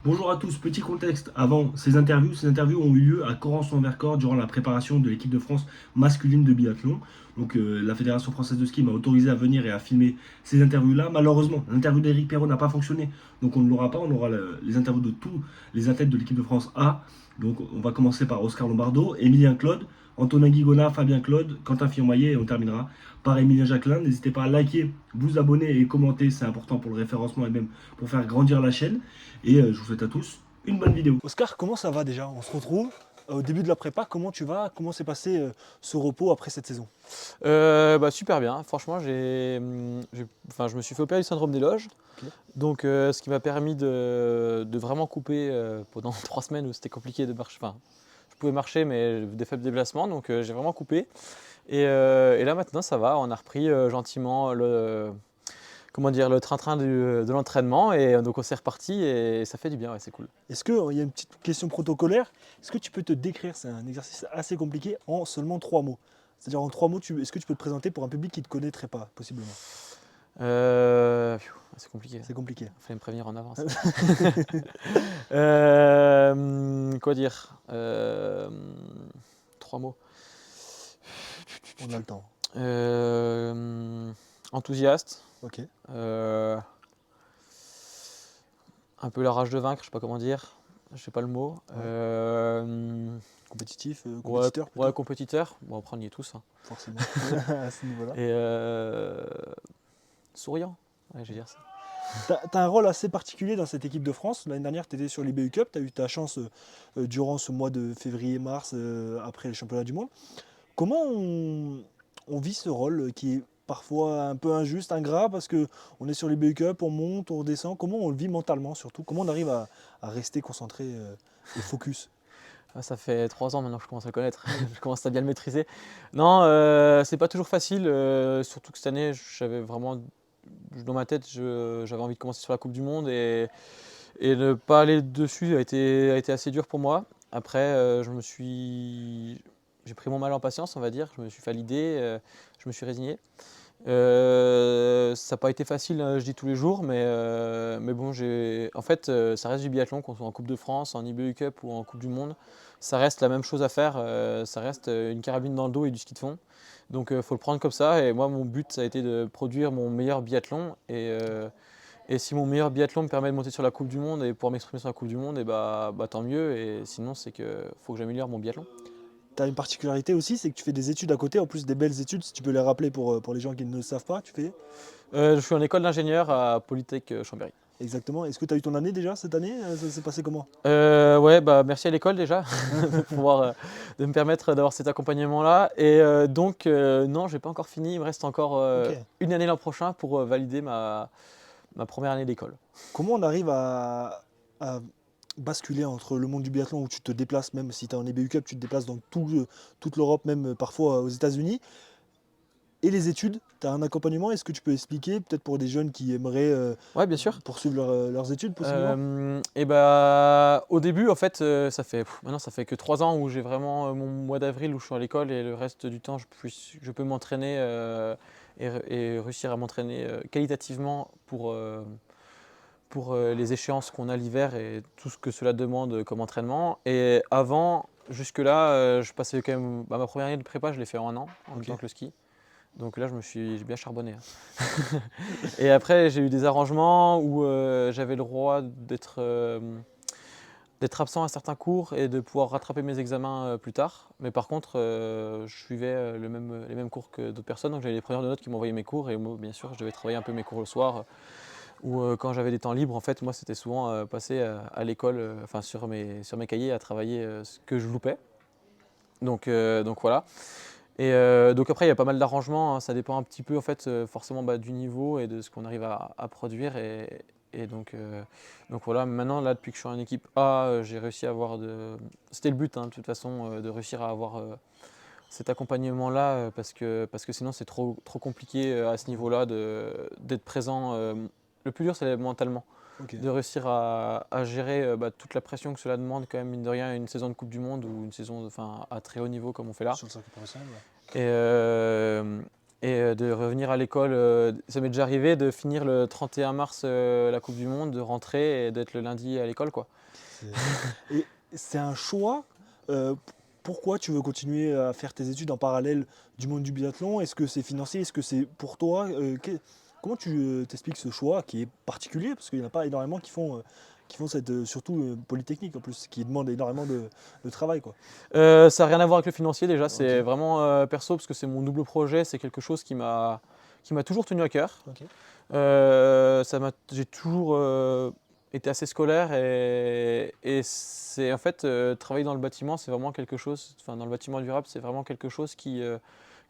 Bonjour à tous, petit contexte avant ces interviews ont eu lieu à Corançon-Vercors durant la préparation de l'équipe de France masculine de biathlon. Donc la Fédération française de ski m'a autorisé à venir et à filmer ces interviews-là. Malheureusement, l'interview d'Éric Perrault n'a pas fonctionné, donc on ne l'aura pas, on aura les interviews de tous les athlètes de l'équipe de France A. Donc on va commencer par Oscar Lombardo, Émilien Claude, Antonin Guigona, Fabien Claude, Quentin Fillon-Maillet et on terminera par Émilien Jacquelin. N'hésitez pas à liker, vous abonner et commenter, c'est important pour le référencement et même pour faire grandir la chaîne. Et je vous souhaite à tous une bonne vidéo. Oscar, comment ça va déjà? On se retrouve au début de la prépa. Comment tu vas? Comment s'est passé ce repos après cette saison? Super bien. Franchement, je me suis fait opérer du syndrome des loges. Ok. Donc, ce qui m'a permis de vraiment couper pendant 3 semaines où c'était compliqué de marcher. Enfin, je pouvais marcher, mais des faibles déplacements. Donc, j'ai vraiment coupé. Et là, maintenant, ça va. On a repris gentiment le train-train de l'entraînement. Et donc, on s'est reparti et ça fait du bien. Ouais, c'est cool. Est-ce qu'il y a une petite question protocolaire? Est-ce que tu peux te décrire, c'est un exercice assez compliqué, en seulement 3 mots? C'est-à-dire en 3 mots, est-ce que tu peux te présenter pour un public qui ne te connaîtrait pas, possiblement? C'est compliqué. C'est compliqué. Il fallait me prévenir en avance. Quoi dire 3 mots. On a le temps. Euh, Enthousiaste, Ok. euh, un peu la rage de vaincre, je sais pas comment dire, je sais pas le mot. Ouais. Compétitif, Ouais, compétiteur ouais, plutôt, compétiteur, bon après on y est tous, hein. forcément, à ce niveau-là. Et souriant, ouais, je vais dire ça. Tu as un rôle assez particulier dans cette équipe de France. L'année dernière, tu étais sur l'IBU Cup, tu as eu ta chance durant ce mois de février-mars, après les championnats du monde. Comment on vit ce rôle qui est parfois un peu injuste, ingrat, parce qu'on est sur les BU Cup, on monte, on redescend. Comment on le vit mentalement surtout? Comment on arrive à rester concentré et focus? Ah, ça fait 3 ans maintenant que je commence à le connaître, je commence à bien le maîtriser. Non, c'est pas toujours facile, surtout que cette année, j'avais vraiment, dans ma tête, j'avais envie de commencer sur la Coupe du Monde et ne pas aller dessus a été assez dur pour moi. Après, j'ai pris mon mal en patience, on va dire. Je me suis fait à l'idée, je me suis résigné. Ça n'a pas été facile, je dis tous les jours, mais bon, en fait, ça reste du biathlon, qu'on soit en Coupe de France, en IBU Cup ou en Coupe du Monde. Ça reste la même chose à faire, ça reste une carabine dans le dos et du ski de fond. Donc, il faut le prendre comme ça. Et moi, mon but, ça a été de produire mon meilleur biathlon. Et si mon meilleur biathlon me permet de monter sur la Coupe du Monde et pouvoir m'exprimer sur la Coupe du Monde, et bah tant mieux. Et sinon, c'est que faut que j'améliore mon biathlon. Tu as une particularité aussi, c'est que tu fais des études à côté, en plus des belles études, si tu peux les rappeler pour les gens qui ne le savent pas, tu fais Je suis en école d'ingénieur à Polytech Chambéry. exactement. Est-ce que tu as eu ton année déjà cette année? Ça s'est passé comment? Ouais, bah merci à l'école déjà de me permettre d'avoir cet accompagnement-là. Et donc, non, j'ai pas encore fini. Il me reste encore Ok. une année l'an prochain pour valider ma première année d'école. Comment on arrive à basculer entre le monde du biathlon où tu te déplaces, même si tu es en EBU Cup, tu te déplaces dans toute l'Europe, même parfois aux États-Unis, et les études? Tu as un accompagnement? Est-ce que tu peux expliquer, peut-être pour des jeunes qui aimeraient Ouais, bien sûr. poursuivre leurs études, possiblement? Et bah, au début, en fait, maintenant ça fait que 3 ans où j'ai vraiment mon mois d'avril où je suis à l'école et le reste du temps, je peux m'entraîner et réussir à m'entraîner qualitativement pour les échéances qu'on a l'hiver et tout ce que cela demande comme entraînement. Et avant, jusque-là, je passais quand même. Ma première année de prépa, je l'ai fait en un an, en même Ok. temps que le ski. Donc là, j'ai bien charbonné, hein. Et après, j'ai eu des arrangements où j'avais le droit d'être absent à certains cours et de pouvoir rattraper mes examens plus tard. Mais par contre, je suivais les mêmes cours que d'autres personnes. Donc j'avais les preneurs de notes qui m'envoyaient mes cours et moi, bien sûr, je devais travailler un peu mes cours le soir. Ou quand j'avais des temps libres, en fait, moi, c'était souvent passer à l'école, enfin sur mes cahiers, à travailler ce que je loupais. Donc voilà. Et donc après, il y a pas mal d'arrangements, hein. Ça dépend un petit peu, en fait, forcément du niveau et de ce qu'on arrive à produire. Et donc voilà, maintenant, là, depuis que je suis en équipe A, j'ai réussi à avoir C'était le but, hein, de toute façon, de réussir à avoir cet accompagnement-là, parce que sinon, c'est trop compliqué à ce niveau-là d'être présent. Le plus dur, c'est mentalement Ok. de réussir à gérer toute la pression que cela demande quand même, mine de rien, une saison de Coupe du Monde ou une saison à très haut niveau comme on fait là. Sur le circuit professionnel, ouais. Et, euh, et de revenir à l'école. Ça m'est déjà arrivé de finir le 31 mars la Coupe du Monde, de rentrer et d'être le lundi à l'école, quoi. Et c'est un choix. Pourquoi tu veux continuer à faire tes études en parallèle du monde du biathlon? Est-ce que c'est financier? Est-ce que c'est pour toi? Comment tu t'expliques ce choix qui est particulier? Parce qu'il n'y en a pas énormément qui font cette, surtout Polytechnique en plus, qui demande énormément de travail, quoi. Ça n'a rien à voir avec le financier déjà, c'est Ok. vraiment perso parce que c'est mon double projet, c'est quelque chose qui m'a toujours tenu à cœur. Ok. J'ai toujours été assez scolaire et c'est en fait travailler dans le bâtiment, c'est vraiment quelque chose, enfin dans le bâtiment durable, c'est vraiment quelque chose qui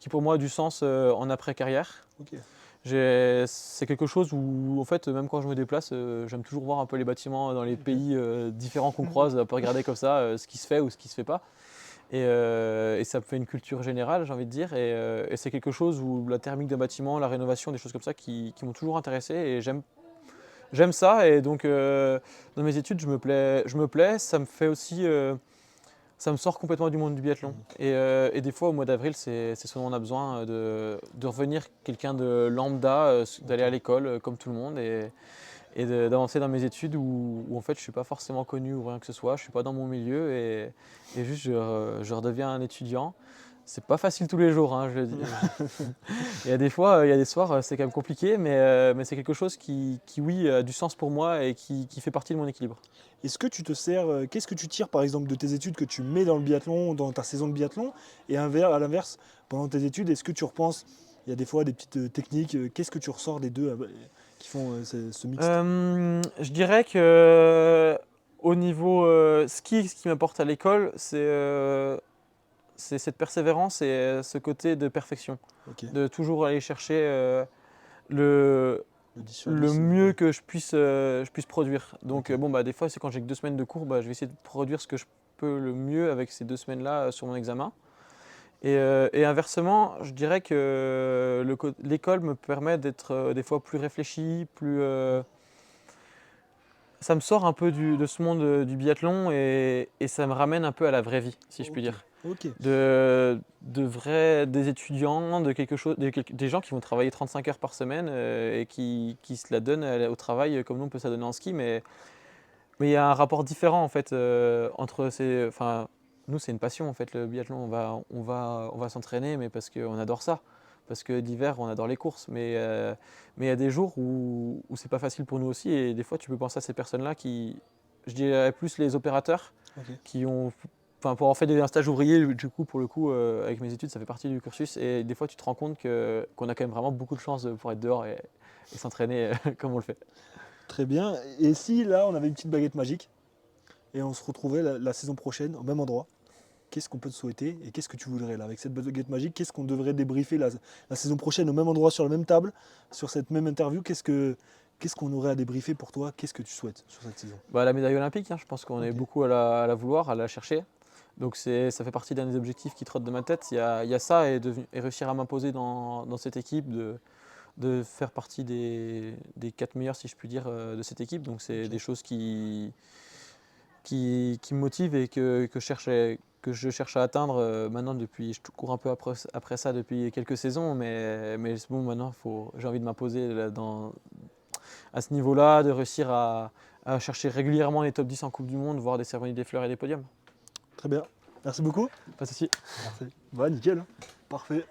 pour moi a du sens en après-carrière. Ok. C'est quelque chose où en fait même quand je me déplace, j'aime toujours voir un peu les bâtiments dans les pays différents qu'on croise, un peu regarder comme ça ce qui se fait ou ce qui se fait pas. Et ça me fait une culture générale, j'ai envie de dire. Et c'est quelque chose où la thermique d'un bâtiment, la rénovation, des choses comme ça qui m'ont toujours intéressé. Et j'aime ça. Et donc, dans mes études, je me plais. Ça me fait aussi. Ça me sort complètement du monde du biathlon. Et des fois, au mois d'avril, c'est ce dont on a besoin de revenir quelqu'un de lambda, d'aller à l'école comme tout le monde. D'avancer dans mes études où en fait je ne suis pas forcément connu ou rien que ce soit, je ne suis pas dans mon milieu et juste je redeviens un étudiant. C'est pas facile tous les jours, hein, je le dis. Il y a des fois, il y a des soirs, c'est quand même compliqué, mais c'est quelque chose oui, a du sens pour moi et qui fait partie de mon équilibre. Est-ce que tu te sers, qu'est-ce que tu tires par exemple de tes études que tu mets dans le biathlon, dans ta saison de biathlon, et à l'inverse, pendant tes études, est-ce que tu repenses, il y a des fois des petites techniques, qu'est-ce que tu ressors des deux qui font ce mixte? Je dirais que au niveau ski, ce qui m'apporte à l'école, c'est cette persévérance et ce côté de perfection, Ok, de toujours aller chercher le, le 10 sur le 10, mieux ouais. que je puisse produire. Donc Ok. bon, bah, des fois, c'est quand j'ai que 2 semaines de cours, bah, je vais essayer de produire ce que je peux le mieux avec ces 2 semaines-là sur mon examen. Et inversement, je dirais que l'école me permet d'être des fois plus réfléchi, ça me sort un peu de ce monde du biathlon et ça me ramène un peu à la vraie vie, si je puis Ok, dire. ok, Des étudiants, de quelque chose, des gens qui vont travailler 35 heures par semaine et qui se la donnent au travail comme nous on peut se la donner en ski, mais il y a un rapport différent en fait entre ces. Enfin, nous c'est une passion en fait le biathlon, on va s'entraîner, mais parce qu'on adore ça. Parce que l'hiver on adore les courses, mais il y a des jours où c'est pas facile pour nous aussi, et des fois tu peux penser à ces personnes-là je dirais plus les opérateurs, ok. qui ont. Enfin, pour en faire un stage ouvrier, du coup, pour le coup, avec mes études, ça fait partie du cursus. Et des fois, tu te rends compte qu'on a quand même vraiment beaucoup de chance pour être dehors et s'entraîner comme on le fait. Très bien. Et si là on avait une petite baguette magique et on se retrouvait la saison prochaine au même endroit, qu'est-ce qu'on peut te souhaiter et qu'est-ce que tu voudrais là avec cette baguette magique? Qu'est-ce qu'on devrait débriefer la saison prochaine au même endroit, sur la même table, sur cette même interview? Qu'est-ce qu'on aurait à débriefer pour toi? Qu'est-ce que tu souhaites sur cette saison? Bah, la médaille olympique, hein, je pense qu'on est Ok, beaucoup à la vouloir, à la chercher. Donc ça fait partie d'un des objectifs qui trotte de ma tête. Il y a ça et réussir à m'imposer dans cette équipe, de faire partie des 4 meilleurs, si je puis dire, de cette équipe. Donc c'est ok. des choses qui me motivent et que je cherche à atteindre maintenant depuis. Je cours un peu après ça depuis quelques saisons, mais bon, maintenant j'ai envie de m'imposer là, à ce niveau-là, de réussir à chercher régulièrement les top 10 en Coupe du Monde, voir des cérémonies des fleurs et des podiums. Très bien. Merci beaucoup. Pas de souci. Merci. Bah nickel, hein. Parfait.